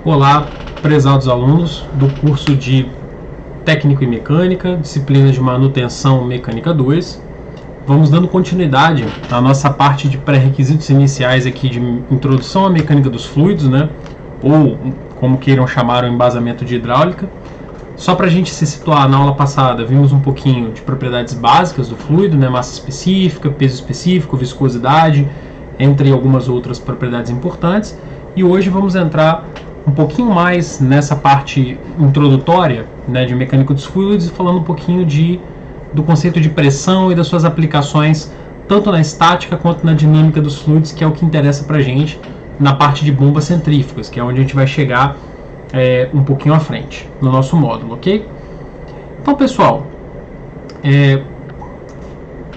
Olá, prezados alunos do curso de Técnico em Mecânica, disciplina de Manutenção Mecânica 2. Vamos dando continuidade à nossa parte de pré-requisitos iniciais aqui de Introdução à Mecânica dos Fluidos, né? Ou, como queiram chamar, o embasamento de hidráulica. Só para a gente se situar, na aula passada vimos um pouquinho de propriedades básicas do fluido, né? Massa específica, peso específico, viscosidade, entre algumas outras propriedades importantes. E hoje vamos entrar um pouquinho mais nessa parte introdutória, né, de mecânica dos fluidos, falando um pouquinho do conceito de pressão e das suas aplicações tanto na estática quanto na dinâmica dos fluidos, que é o que interessa para a gente na parte de bombas centrífugas, que é onde a gente vai chegar um pouquinho à frente no nosso módulo, ok? Então, pessoal,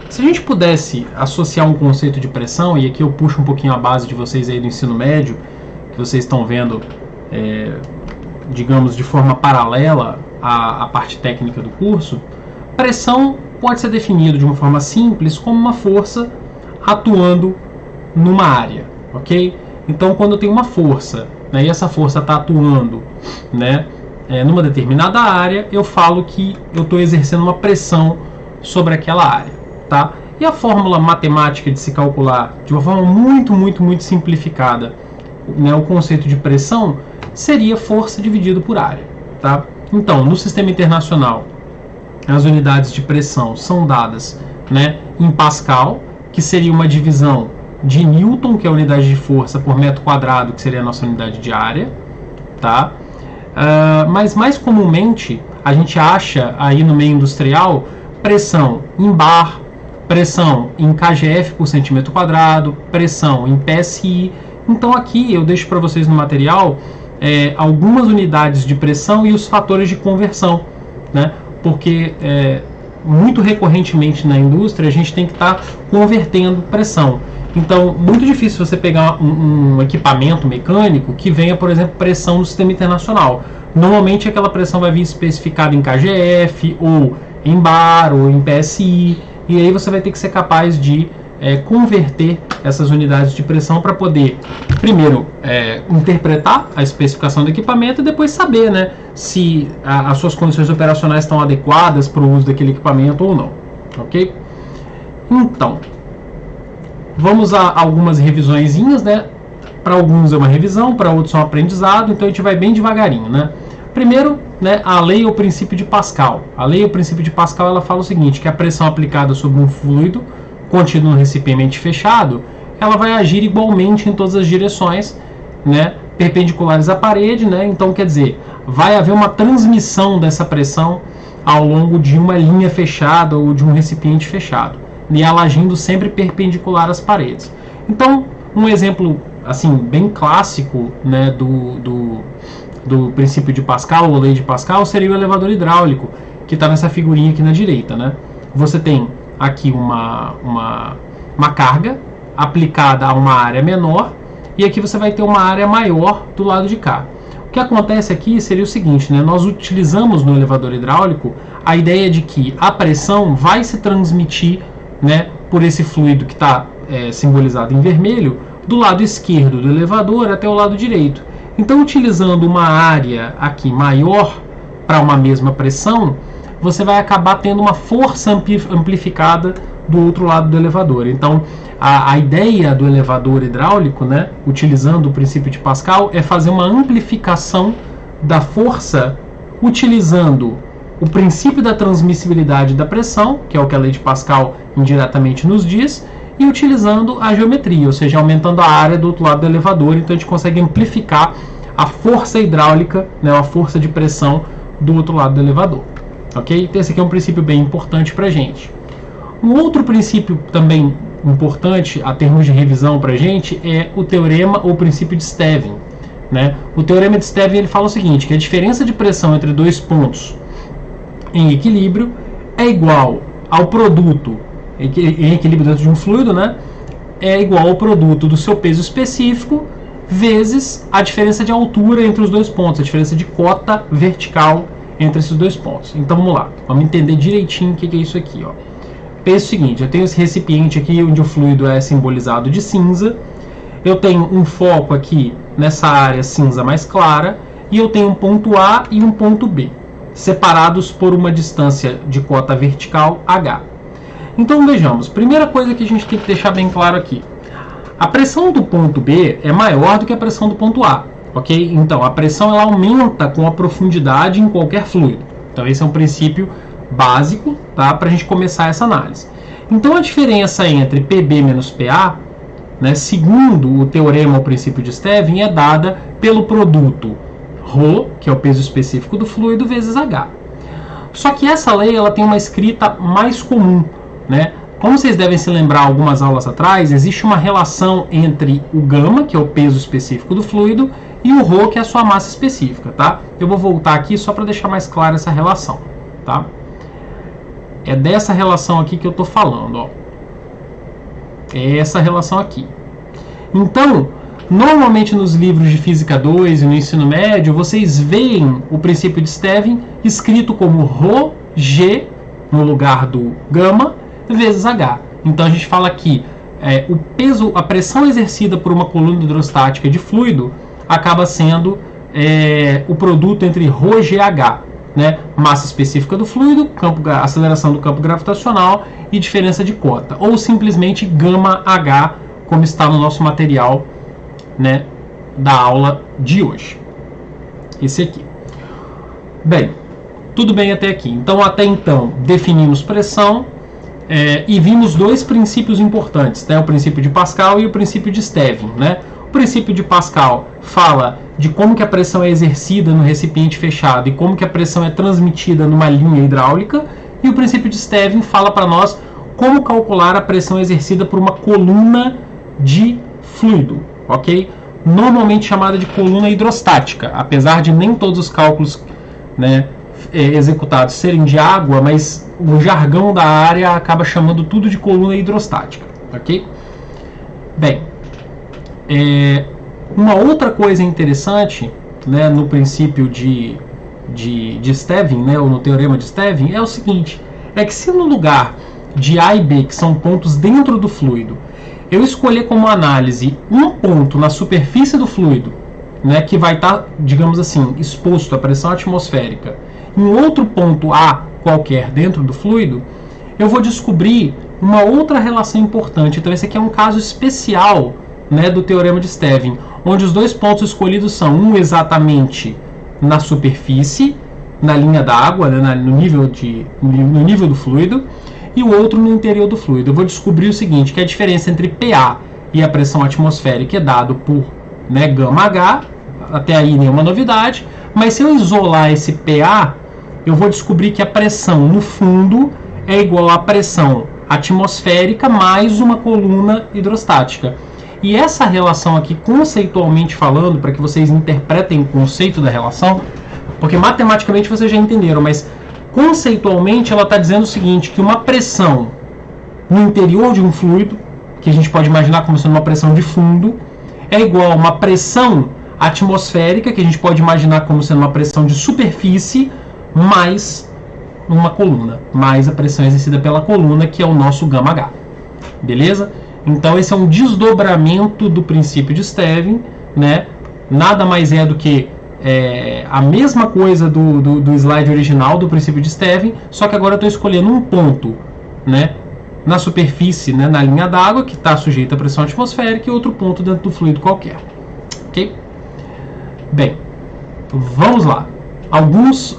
se a gente pudesse associar um conceito de pressão, e aqui eu puxo um pouquinho a base de vocês aí do ensino médio, que vocês estão vendo, digamos, de forma paralela à parte técnica do curso, pressão pode ser definido de uma forma simples como uma força atuando numa área, ok? Então, quando eu tenho uma força, né, e essa força está atuando, né, numa determinada área, eu falo que eu estou exercendo uma pressão sobre aquela área, tá? E a fórmula matemática de se calcular de uma forma muito simplificada, né, o conceito de pressão seria força dividido por área, tá? Então, no sistema internacional, as unidades de pressão são dadas, né, em Pascal, que seria uma divisão de Newton, que é a unidade de força, por metro quadrado, que seria a nossa unidade de área, tá? Mas mais comumente a gente acha aí no meio industrial pressão em bar, pressão em kgf por centímetro quadrado, pressão em PSI. Então aqui eu deixo para vocês no material algumas unidades de pressão e os fatores de conversão, né? Porque muito recorrentemente na indústria a gente tem que estar convertendo pressão. Então, muito difícil você pegar um equipamento mecânico que venha, por exemplo, pressão no sistema internacional. Normalmente aquela pressão vai vir especificada em kgf, ou em bar, ou em PSI, e aí você vai ter que ser capaz de converter essas unidades de pressão para poder, primeiro, interpretar a especificação do equipamento e depois saber, né, se as suas condições operacionais estão adequadas para o uso daquele equipamento ou não, ok? Então, vamos a algumas revisõezinhas, né? Para alguns é uma revisão, para outros é um aprendizado, então a gente vai bem devagarinho, né? Primeiro, né, a lei ou princípio de Pascal. A lei ou princípio de Pascal, ela fala o seguinte, que a pressão aplicada sobre um fluido contido no recipiente fechado, ela vai agir igualmente em todas as direções, né, perpendiculares à parede, né? Então, quer dizer, vai haver uma transmissão dessa pressão ao longo de uma linha fechada ou de um recipiente fechado, e ela agindo sempre perpendicular às paredes. Então, um exemplo assim bem clássico, né, do princípio de Pascal ou lei de Pascal seria o elevador hidráulico, que está nessa figurinha aqui na direita, né? Você tem aqui uma carga aplicada a uma área menor, e aqui você vai ter uma área maior do lado de cá. O que acontece aqui seria o seguinte, né? Nós utilizamos no elevador hidráulico a ideia de que a pressão vai se transmitir, né, por esse fluido que está simbolizado em vermelho, do lado esquerdo do elevador até o lado direito. Então, utilizando uma área aqui maior para uma mesma pressão, você vai acabar tendo uma força amplificada do outro lado do elevador. Então, a ideia do elevador hidráulico, né, utilizando o princípio de Pascal, é fazer uma amplificação da força utilizando o princípio da transmissibilidade da pressão, que é o que a lei de Pascal indiretamente nos diz, e utilizando a geometria, ou seja, aumentando a área do outro lado do elevador. Então a gente consegue amplificar a força hidráulica, né, a força de pressão do outro lado do elevador. Ok? Então esse aqui é um princípio bem importante para a gente. Um outro princípio também importante a termos de revisão para a gente é o teorema ou princípio de Stevin, né? O teorema de Stevin, ele fala o seguinte, que a diferença de pressão entre dois pontos em equilíbrio é igual ao produto em equilíbrio dentro de um fluido, né? É igual ao produto do seu peso específico vezes a diferença de altura entre os dois pontos, a diferença de cota vertical entre esses dois pontos. Então vamos lá, vamos entender direitinho o que é isso aqui, ó. Pensa o seguinte, eu tenho esse recipiente aqui onde o fluido é simbolizado de cinza, eu tenho um foco aqui nessa área cinza mais clara, e eu tenho um ponto A e um ponto B, separados por uma distância de cota vertical h. Então vejamos, primeira coisa que a gente tem que deixar bem claro aqui, a pressão do ponto B é maior do que a pressão do ponto A, ok? Então a pressão ela aumenta com a profundidade em qualquer fluido. Então esse é um princípio básico, tá? Para a gente começar essa análise. Então a diferença entre PB menos PA, né, segundo o teorema ou princípio de Stevin, é dada pelo produto ρ, que é o peso específico do fluido, vezes H. Só que essa lei ela tem uma escrita mais comum, né? Como vocês devem se lembrar algumas aulas atrás, existe uma relação entre o γ, que é o peso específico do fluido, e o ρ, que é a sua massa específica, tá? Eu vou voltar aqui só para deixar mais clara essa relação, tá? É dessa relação aqui que eu estou falando, ó. É essa relação aqui. Então, normalmente nos livros de Física 2 e no ensino médio, vocês veem o princípio de Stevin escrito como ρg no lugar do γ vezes H. Então a gente fala que o peso, a pressão exercida por uma coluna hidrostática de fluido acaba sendo o produto entre ρg e H, né? Massa específica do fluido, aceleração do campo gravitacional e diferença de cota, ou simplesmente γh, como está no nosso material, né, da aula de hoje. Esse aqui. Bem, tudo bem até aqui. Então, até então, definimos pressão e vimos dois princípios importantes, né? O princípio de Pascal e o princípio de Stevin, né? O princípio de Pascal fala de como que a pressão é exercida no recipiente fechado e como que a pressão é transmitida numa linha hidráulica, e o princípio de Stevin fala para nós como calcular a pressão exercida por uma coluna de fluido, ok? Normalmente chamada de coluna hidrostática, apesar de nem todos os cálculos, né, executados serem de água, mas o jargão da área acaba chamando tudo de coluna hidrostática, ok? Bem, uma outra coisa interessante, né, no princípio de Stevin, né, ou no teorema de Stevin, é o seguinte, é que se no lugar de A e B, que são pontos dentro do fluido, eu escolher como análise um ponto na superfície do fluido, né, que vai estar, digamos assim, exposto à pressão atmosférica, em outro ponto A qualquer dentro do fluido, eu vou descobrir uma outra relação importante. Então esse aqui é um caso especial, né, do teorema de Stevin, onde os dois pontos escolhidos são um exatamente na superfície, na linha d'água, né, no nível do fluido, e o outro no interior do fluido. Eu vou descobrir o seguinte, que a diferença entre PA e a pressão atmosférica é dado por, né, γh, até aí nenhuma novidade, mas se eu isolar esse PA, eu vou descobrir que a pressão no fundo é igual à pressão atmosférica mais uma coluna hidrostática. E essa relação aqui, conceitualmente falando, para que vocês interpretem o conceito da relação, porque matematicamente vocês já entenderam, mas conceitualmente ela está dizendo o seguinte, que uma pressão no interior de um fluido, que a gente pode imaginar como sendo uma pressão de fundo, é igual a uma pressão atmosférica, que a gente pode imaginar como sendo uma pressão de superfície, mais uma coluna, mais a pressão exercida pela coluna, que é o nosso γh. Beleza? Então esse é um desdobramento do princípio de Stevin, né? Nada mais é do que a mesma coisa do slide original do princípio de Stevin, só que agora eu estou escolhendo um ponto, né, na superfície, né, na linha d'água, que está sujeita à pressão atmosférica, e outro ponto dentro do fluido qualquer. Ok? Bem, vamos lá. Algumas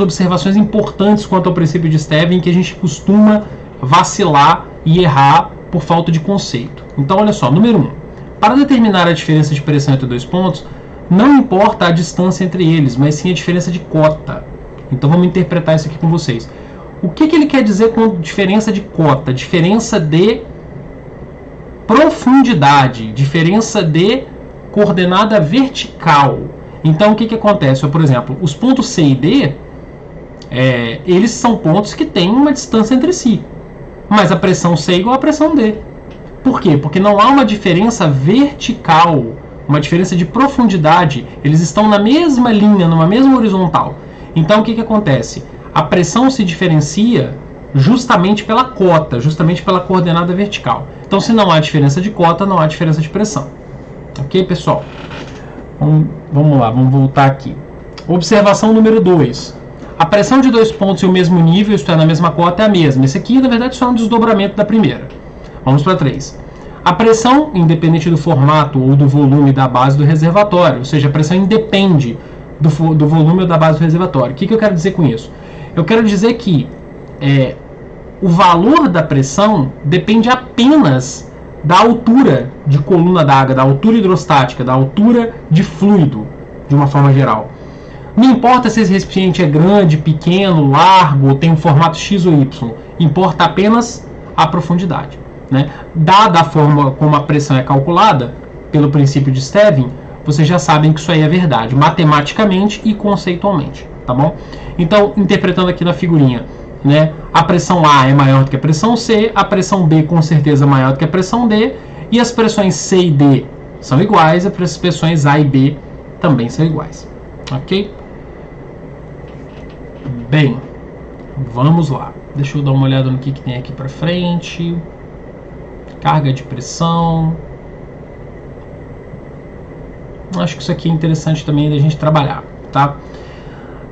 observações importantes quanto ao princípio de Stevin, que a gente costuma vacilar e errar por falta de conceito. Então, olha só, número 1. Para determinar a diferença de pressão entre dois pontos, não importa a distância entre eles, mas sim a diferença de cota. Então vamos interpretar isso aqui com vocês. O que ele quer dizer com diferença de cota? Diferença de profundidade, diferença de coordenada vertical. Então o que acontece? Por exemplo, os pontos C e D, eles são pontos que têm uma distância entre si, mas a pressão C é igual à pressão D. Por quê? Porque não há uma diferença vertical, uma diferença de profundidade, eles estão na mesma linha, numa mesma horizontal. Então o que acontece? A pressão se diferencia justamente pela cota, justamente pela coordenada vertical. Então se não há diferença de cota, não há diferença de pressão. Ok, pessoal? Vamos lá, vamos voltar aqui. Observação número 2. A pressão de 2 pontos em o mesmo nível, isto é, na mesma cota, é a mesma. Esse aqui, na verdade, só é um desdobramento da primeira. Vamos para 3. A pressão, independente do formato ou do volume da base do reservatório, ou seja, a pressão independe do volume ou da base do reservatório. O que eu quero dizer com isso? Eu quero dizer que o valor da pressão depende apenas da altura de coluna d'água, da altura hidrostática, da altura de fluido, de uma forma geral. Não importa se esse recipiente é grande, pequeno, largo, tem um formato X ou Y. Importa apenas a profundidade. Né? Dada a forma como a pressão é calculada, pelo princípio de Stevin, vocês já sabem que isso aí é verdade, matematicamente e conceitualmente. Tá bom? Então, interpretando aqui na figurinha, né, a pressão A é maior do que a pressão C, a pressão B com certeza é maior do que a pressão D, e as pressões C e D são iguais, as pressões A e B também são iguais. Ok? Bem, vamos lá. Deixa eu dar uma olhada no que tem aqui para frente. Carga de pressão. Acho que isso aqui é interessante também da gente trabalhar, tá?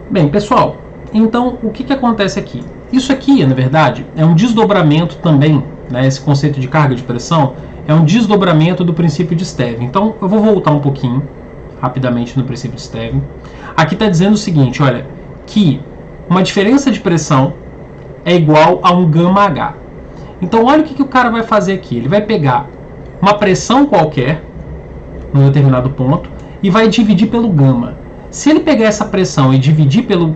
Bem, pessoal, então o que acontece aqui? Isso aqui, na verdade, é um desdobramento também, né? Esse conceito de carga de pressão é um desdobramento do princípio de Stevin. Então, eu vou voltar um pouquinho, rapidamente, no princípio de Stevin. Aqui está dizendo o seguinte, olha, que uma diferença de pressão é igual a um γH. Então, olha o que o cara vai fazer aqui. Ele vai pegar uma pressão qualquer, num determinado ponto, e vai dividir pelo gama. Se ele pegar essa pressão e dividir pelo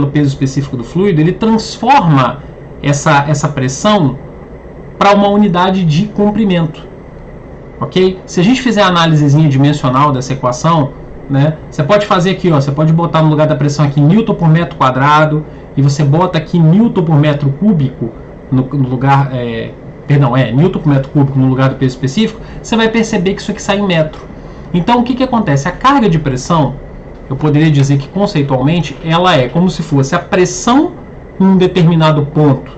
peso específico do fluido, ele transforma essa pressão para uma unidade de comprimento. Ok? Se a gente fizer a análisezinha dimensional dessa equação, né, você pode fazer aqui, ó, você pode botar no lugar da pressão aqui Newton por metro quadrado, e você bota aqui Newton por metro cúbico, no lugar, Newton por metro cúbico no lugar do peso específico, você vai perceber que isso aqui sai em metro. Então, o que acontece? A carga de pressão, eu poderia dizer que conceitualmente, ela é como se fosse a pressão em um determinado ponto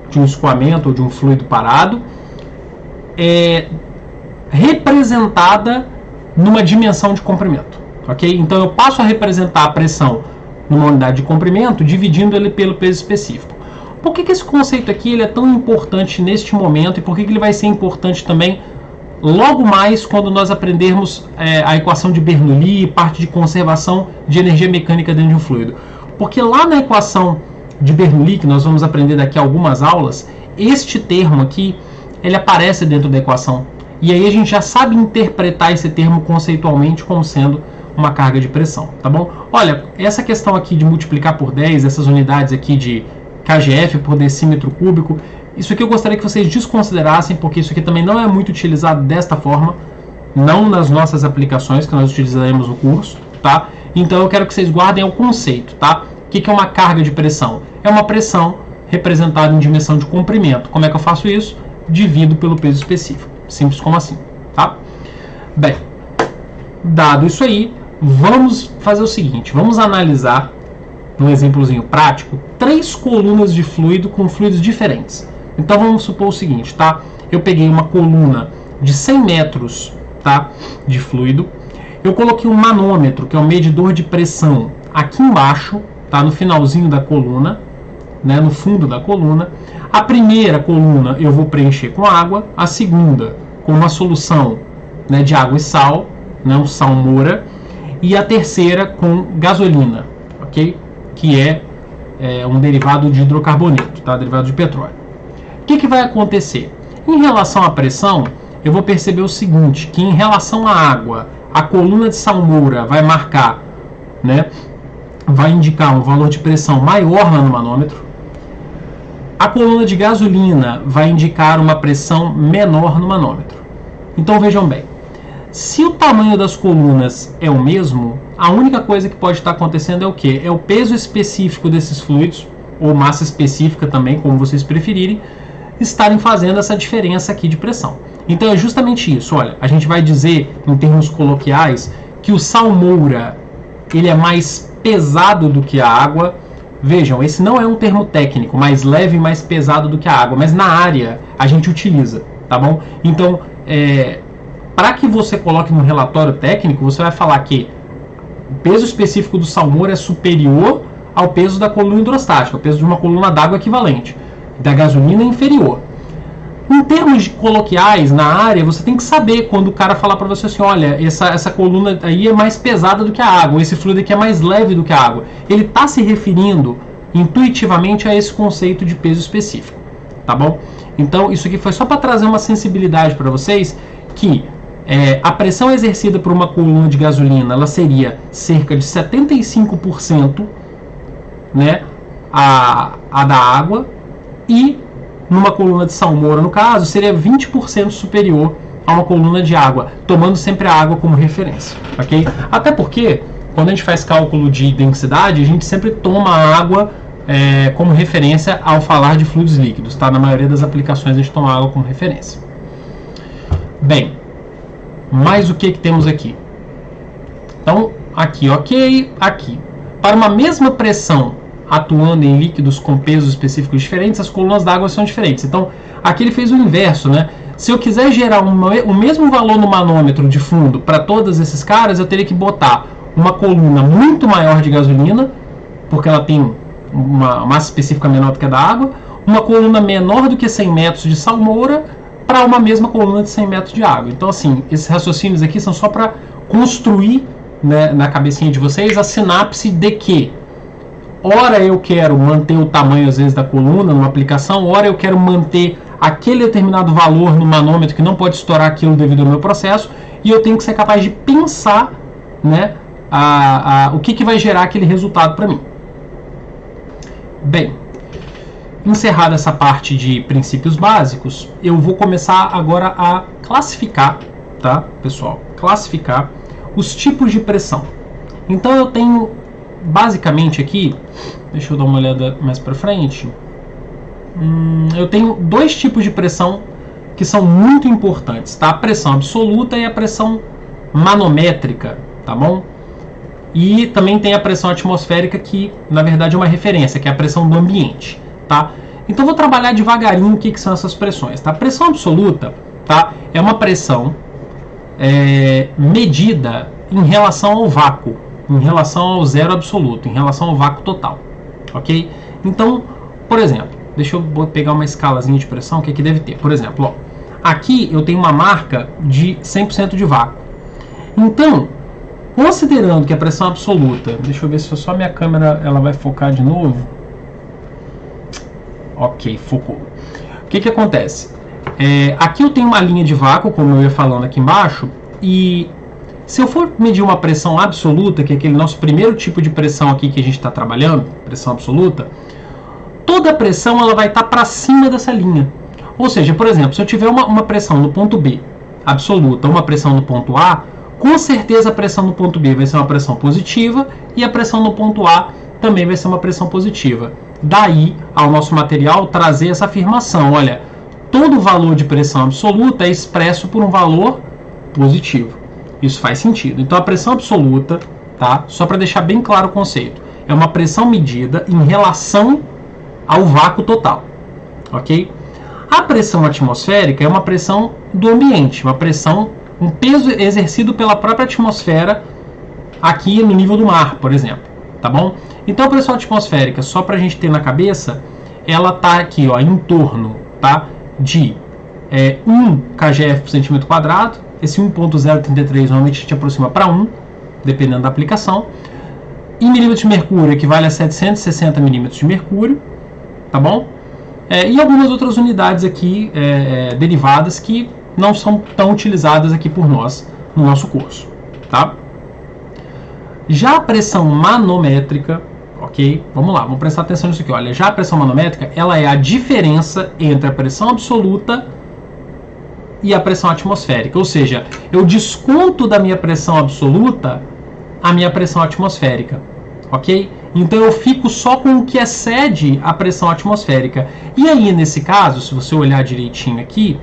de um escoamento ou de um fluido parado, representada numa dimensão de comprimento. Okay? Então, eu passo a representar a pressão numa unidade de comprimento, dividindo ele pelo peso específico. Por que esse conceito aqui ele é tão importante neste momento e por que ele vai ser importante também logo mais quando nós aprendermos a equação de Bernoulli e parte de conservação de energia mecânica dentro de um fluido? Porque lá na equação de Bernoulli, que nós vamos aprender daqui a algumas aulas, este termo aqui, ele aparece dentro da equação. E aí a gente já sabe interpretar esse termo conceitualmente como sendo uma carga de pressão, tá bom? Olha, essa questão aqui de multiplicar por 10, essas unidades aqui de kgf por decímetro cúbico, isso aqui eu gostaria que vocês desconsiderassem, porque isso aqui também não é muito utilizado desta forma, não nas nossas aplicações que nós utilizaremos no curso, tá? Então eu quero que vocês guardem o conceito, tá? O que é uma carga de pressão? É uma pressão representada em dimensão de comprimento. Como é que eu faço isso? Divido pelo peso específico. Simples como assim, tá? Bem, dado isso aí, vamos fazer o seguinte, vamos analisar, num exemplozinho prático, 3 colunas de fluido com fluidos diferentes. Então vamos supor o seguinte, tá? Eu peguei uma coluna de 100 metros, tá, de fluido, eu coloquei um manômetro, que é um medidor de pressão, aqui embaixo, tá, no finalzinho da coluna, né, no fundo da coluna. A primeira coluna eu vou preencher com água, a segunda com uma solução, né, de água e sal, né, um salmoura, e a terceira com gasolina, ok? Que é um derivado de hidrocarboneto, tá? Derivado de petróleo. O que vai acontecer? Em relação à pressão, eu vou perceber o seguinte, que em relação à água, a coluna de salmoura vai marcar, né, vai indicar um valor de pressão maior lá no manômetro. A coluna de gasolina vai indicar uma pressão menor no manômetro. Então vejam bem, se o tamanho das colunas é o mesmo, a única coisa que pode estar acontecendo é o quê? É o peso específico desses fluidos, ou massa específica também, como vocês preferirem, estarem fazendo essa diferença aqui de pressão. Então é justamente isso. Olha, a gente vai dizer, em termos coloquiais, que o salmoura ele é mais pesado do que a água. Vejam, esse não é um termo técnico, mais leve e mais pesado do que a água, mas na área a gente utiliza, tá bom? Então, para que você coloque no relatório técnico, você vai falar que o peso específico do salmoura é superior ao peso da coluna hidrostática, o peso de uma coluna d'água equivalente. Da gasolina é inferior. Em termos coloquiais, na área, você tem que saber quando o cara falar para você assim, olha, essa coluna aí é mais pesada do que a água, esse fluido aqui é mais leve do que a água. Ele está se referindo intuitivamente a esse conceito de peso específico, tá bom? Então, isso aqui foi só para trazer uma sensibilidade para vocês que a pressão exercida por uma coluna de gasolina, ela seria cerca de 75%, né, a da água, e numa coluna de salmoura, no caso, seria 20% superior a uma coluna de água, tomando sempre a água como referência, ok? Até porque, quando a gente faz cálculo de densidade, a gente sempre toma a água como referência ao falar de fluidos líquidos, tá? Na maioria das aplicações a gente toma água como referência. Bem, mais o que temos aqui? Então, aqui, ok, aqui. Para uma mesma pressão atuando em líquidos com pesos específicos diferentes, as colunas d'água são diferentes. Então, aqui ele fez o inverso, né? Se eu quiser gerar o mesmo valor no manômetro de fundo para todos esses caras, eu teria que botar uma coluna muito maior de gasolina, porque ela tem uma massa específica menor do que a da água, uma coluna menor do que 100 metros de salmoura para uma mesma coluna de 100 metros de água. Então, assim, esses raciocínios aqui são só para construir, né, na cabecinha de vocês a sinapse de que ora eu quero manter o tamanho, às vezes, da coluna numa aplicação, ora eu quero manter aquele determinado valor no manômetro que não pode estourar aquilo devido ao meu processo, e eu tenho que ser capaz de pensar, né, o que vai gerar aquele resultado para mim. Bem, encerrada essa parte de princípios básicos, eu vou começar agora a classificar, tá, pessoal? Classificar os tipos de pressão. Então eu tenho basicamente aqui, deixa eu dar uma olhada mais para frente, eu tenho dois tipos de pressão que são muito importantes, tá? A pressão absoluta e a pressão manométrica, tá bom? E também tem a pressão atmosférica, que na verdade é uma referência, que é a pressão do ambiente, tá? Então vou trabalhar devagarinho o que são essas pressões, tá? A pressão absoluta, tá, é uma pressão medida em relação ao vácuo, em relação ao zero absoluto, em relação ao vácuo total, ok? Então, por exemplo, deixa eu pegar uma escalazinha de pressão que aqui deve ter. Por exemplo, ó, aqui eu tenho uma marca de 100% de vácuo. Então, considerando que a pressão absoluta, deixa eu ver se só minha câmera ela vai focar de novo. Ok, focou. O que acontece? Aqui eu tenho uma linha de vácuo, como eu ia falando aqui embaixo, e se eu for medir uma pressão absoluta, que é aquele nosso primeiro tipo de pressão aqui que a gente está trabalhando, pressão absoluta, toda a pressão ela vai estar para cima dessa linha. Ou seja, por exemplo, se eu tiver uma pressão no ponto B absoluta, uma pressão no ponto A, com certeza a pressão no ponto B vai ser uma pressão positiva e a pressão no ponto A também vai ser uma pressão positiva. Daí, ao nosso material trazer essa afirmação, olha, todo valor de pressão absoluta é expresso por um valor positivo. Isso faz sentido. Então a pressão absoluta, tá? Só para deixar bem claro o conceito, é uma pressão medida em relação ao vácuo total, ok? A pressão atmosférica é uma pressão do ambiente, uma pressão, um peso exercido pela própria atmosfera aqui no nível do mar, por exemplo, tá bom? Então a pressão atmosférica, só para a gente ter na cabeça, ela tá aqui, ó, em torno, tá, de 1 kgf por centímetro quadrado. Esse 1.033 normalmente a gente aproxima para 1, dependendo da aplicação. Em milímetros de mercúrio equivale a 760 milímetros de mercúrio, tá bom? E algumas outras unidades aqui derivadas que não são tão utilizadas aqui por nós no nosso curso, tá? Já a pressão manométrica, ok? Vamos lá, vamos prestar atenção nisso aqui. Olha, já a pressão manométrica, ela é a diferença entre a pressão absoluta e a pressão atmosférica, ou seja, eu desconto da minha pressão absoluta a minha pressão atmosférica, ok? Então eu fico só com o que excede a pressão atmosférica. E aí, nesse caso, se você olhar direitinho aqui,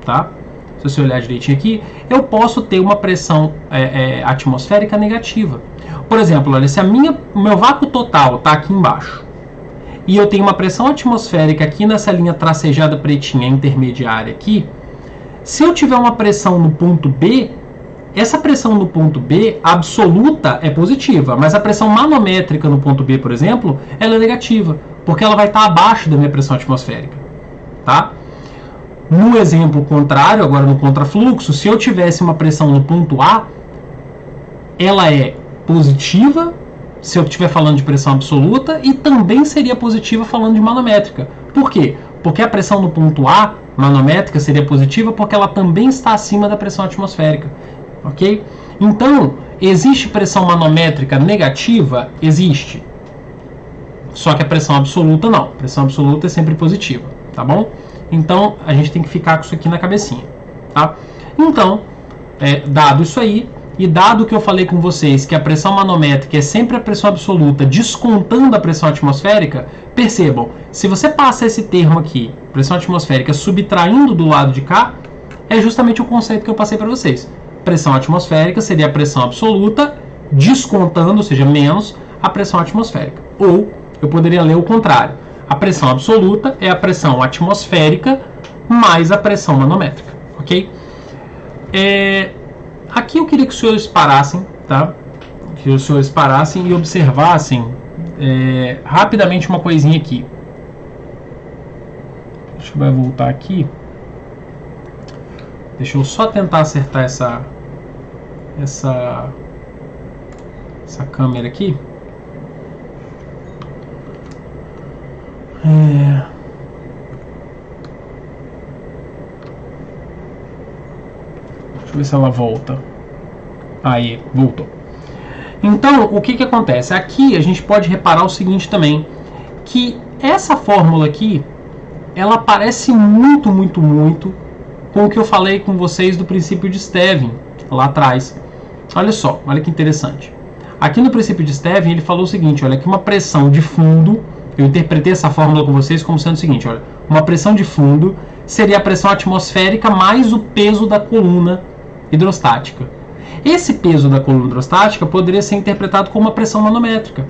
tá? Se você olhar direitinho aqui, eu posso ter uma pressão atmosférica negativa. Por exemplo, olha, se o meu vácuo total está aqui embaixo e eu tenho uma pressão atmosférica aqui nessa linha tracejada pretinha intermediária aqui, Se eu tiver uma pressão no ponto B, essa pressão no ponto B absoluta é positiva, mas a pressão manométrica no ponto B, por exemplo, ela é negativa, porque ela vai estar abaixo da minha pressão atmosférica, tá? No exemplo contrário, agora no contrafluxo, se eu tivesse uma pressão no ponto A, ela é positiva se eu estiver falando de pressão absoluta e também seria positiva falando de manométrica. Por quê? Porque a pressão no ponto A, manométrica, seria positiva porque ela também está acima da pressão atmosférica. Ok? Então, existe pressão manométrica negativa? Existe. Só que a pressão absoluta não. A pressão absoluta é sempre positiva. Tá bom? Então, a gente tem que ficar com isso aqui na cabecinha. Tá? Então, dado isso aí, e dado que eu falei com vocês que a pressão manométrica é sempre a pressão absoluta descontando a pressão atmosférica, percebam, se você passa esse termo aqui, pressão atmosférica, subtraindo do lado de cá, é justamente o conceito que eu passei para vocês. Pressão atmosférica seria a pressão absoluta descontando, ou seja, menos a pressão atmosférica. Ou eu poderia ler o contrário. A pressão absoluta é a pressão atmosférica mais a pressão manométrica. Ok? Aqui eu queria que os senhores parassem, tá? Que os senhores parassem e observassem rapidamente uma coisinha aqui. Deixa eu voltar aqui. Deixa eu só tentar acertar essa câmera aqui. Deixa eu ver se ela volta. Aí, voltou. Então, o que acontece? Aqui a gente pode reparar o seguinte também, que essa fórmula aqui, ela parece muito com o que eu falei com vocês do princípio de Stevin, lá atrás. Olha só, olha que interessante. Aqui no princípio de Stevin, ele falou o seguinte, olha, que uma pressão de fundo, eu interpretei essa fórmula com vocês como sendo o seguinte, olha, uma pressão de fundo seria a pressão atmosférica mais o peso da coluna hidrostática. Esse peso da coluna hidrostática poderia ser interpretado como uma pressão manométrica.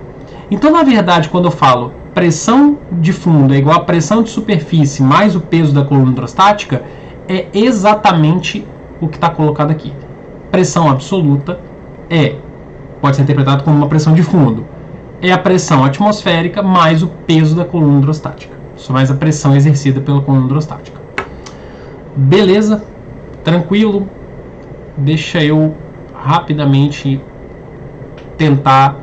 Então, na verdade, quando eu falo pressão de fundo é igual a pressão de superfície mais o peso da coluna hidrostática, é exatamente o que está colocado aqui. Pressão absoluta pode ser interpretado como uma pressão de fundo. É a pressão atmosférica mais o peso da coluna hidrostática. Isso mais a pressão exercida pela coluna hidrostática. Beleza? Tranquilo? Deixa eu rapidamente tentar.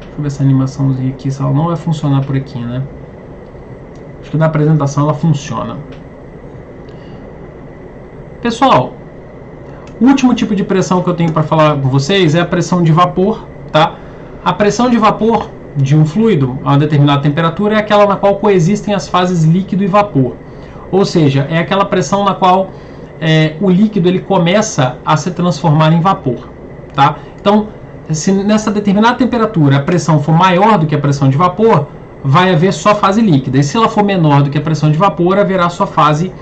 Deixa eu ver essa animaçãozinha aqui, se ela não vai funcionar por aqui, né? Acho que na apresentação ela funciona. Pessoal, o último tipo de pressão que eu tenho para falar com vocês é a pressão de vapor, tá? A pressão de vapor de um fluido a uma determinada temperatura é aquela na qual coexistem as fases líquido e vapor. Ou seja, é aquela pressão na qual o líquido ele começa a se transformar em vapor, tá? Então, se nessa determinada temperatura a pressão for maior do que a pressão de vapor, vai haver só fase líquida. E se ela for menor do que a pressão de vapor, haverá só fase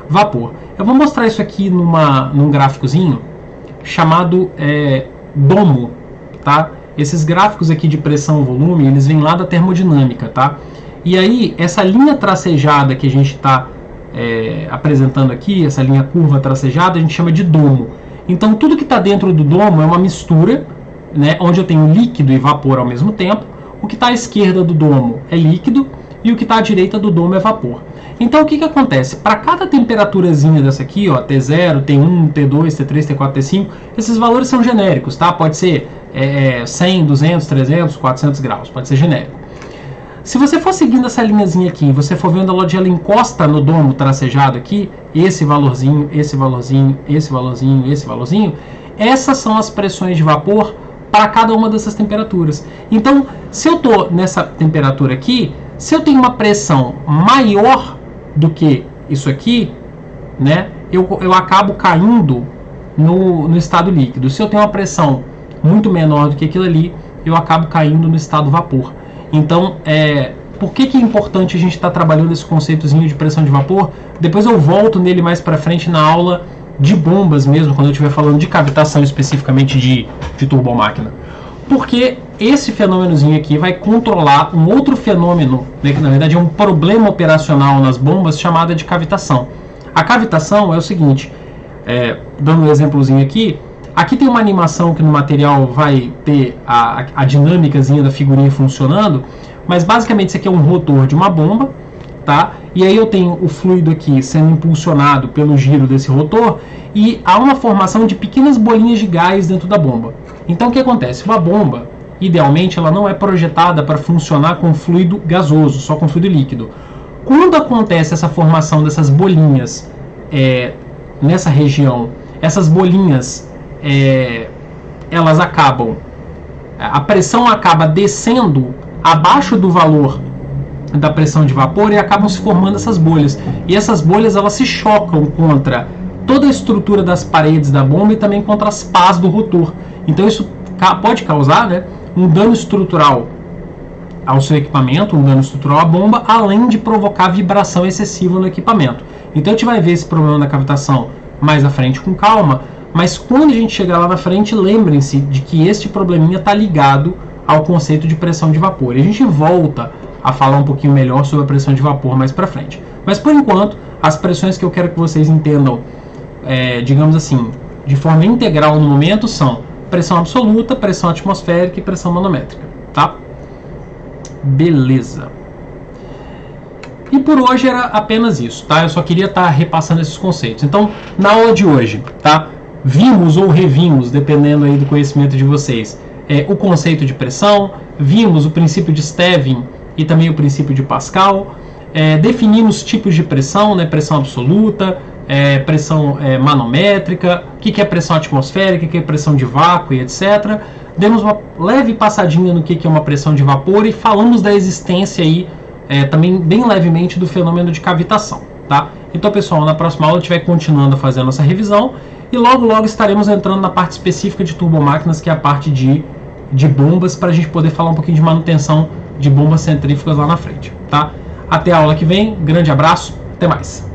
vapor. Eu vou mostrar isso aqui num gráficozinho chamado domo, tá? Esses gráficos aqui de pressão e volume, eles vêm lá da termodinâmica, tá? E aí, essa linha tracejada que a gente está apresentando aqui, essa linha curva tracejada, a gente chama de domo. Então, tudo que está dentro do domo é uma mistura, né, onde eu tenho líquido e vapor ao mesmo tempo. O que está à esquerda do domo é líquido e o que está à direita do domo é vapor. Então, o que acontece? Para cada temperaturazinha dessa aqui, ó, T0, T1, T2, T3, T4, T5, esses valores são genéricos, tá? Pode ser 100, 200, 300, 400 graus, pode ser genérico. Se você for seguindo essa linhazinha aqui, você for vendo onde ela encosta no domo tracejado aqui, esse valorzinho, esse valorzinho, esse valorzinho, esse valorzinho, essas são as pressões de vapor para cada uma dessas temperaturas. Então, se eu estou nessa temperatura aqui, se eu tenho uma pressão maior do que isso aqui, né, eu acabo caindo no estado líquido. Se eu tenho uma pressão muito menor do que aquilo ali, eu acabo caindo no estado vapor. Então, por que é importante a gente estar trabalhando esse conceitozinho de pressão de vapor? Depois eu volto nele mais para frente na aula de bombas mesmo, quando eu estiver falando de cavitação especificamente de turbomáquina. Porque esse fenômenozinho aqui vai controlar um outro fenômeno, né, que na verdade é um problema operacional nas bombas, chamada de cavitação. A cavitação é o seguinte, dando um exemplozinho aqui tem uma animação que no material vai ter a dinâmicazinha da figurinha funcionando, mas basicamente isso aqui é um rotor de uma bomba, tá? E aí eu tenho o fluido aqui sendo impulsionado pelo giro desse rotor e há uma formação de pequenas bolinhas de gás dentro da bomba. Então o que acontece? Uma bomba, idealmente, ela não é projetada para funcionar com fluido gasoso, só com fluido líquido. Quando acontece essa formação dessas bolinhas nessa região, essas bolinhas elas acabam, a pressão acaba descendo abaixo do valor da pressão de vapor e acabam se formando essas bolhas. E essas bolhas elas se chocam contra toda a estrutura das paredes da bomba e também contra as pás do rotor. Então isso pode causar, né, um dano estrutural ao seu equipamento, um dano estrutural à bomba, além de provocar vibração excessiva no equipamento. Então a gente vai ver esse problema da cavitação mais à frente com calma, mas quando a gente chegar lá na frente, lembrem-se de que este probleminha está ligado ao conceito de pressão de vapor. E a gente volta a falar um pouquinho melhor sobre a pressão de vapor mais para frente. Mas por enquanto, as pressões que eu quero que vocês entendam, digamos assim, de forma integral no momento são pressão absoluta, pressão atmosférica e pressão manométrica, tá? Beleza. E por hoje era apenas isso, tá? Eu só queria estar repassando esses conceitos. Então, na aula de hoje, tá? Vimos ou revimos, dependendo aí do conhecimento de vocês, o conceito de pressão, vimos o princípio de Stevin e também o princípio de Pascal, definimos tipos de pressão, né? Pressão absoluta, pressão manométrica, o que é pressão atmosférica, o que é pressão de vácuo e etc. Demos uma leve passadinha no que é uma pressão de vapor e falamos da existência aí, também bem levemente, do fenômeno de cavitação, tá? Então, pessoal, na próxima aula a gente vai continuando a fazer a nossa revisão e logo estaremos entrando na parte específica de turbomáquinas, que é a parte de bombas, para a gente poder falar um pouquinho de manutenção de bombas centrífugas lá na frente, tá? Até a aula que vem, grande abraço, até mais!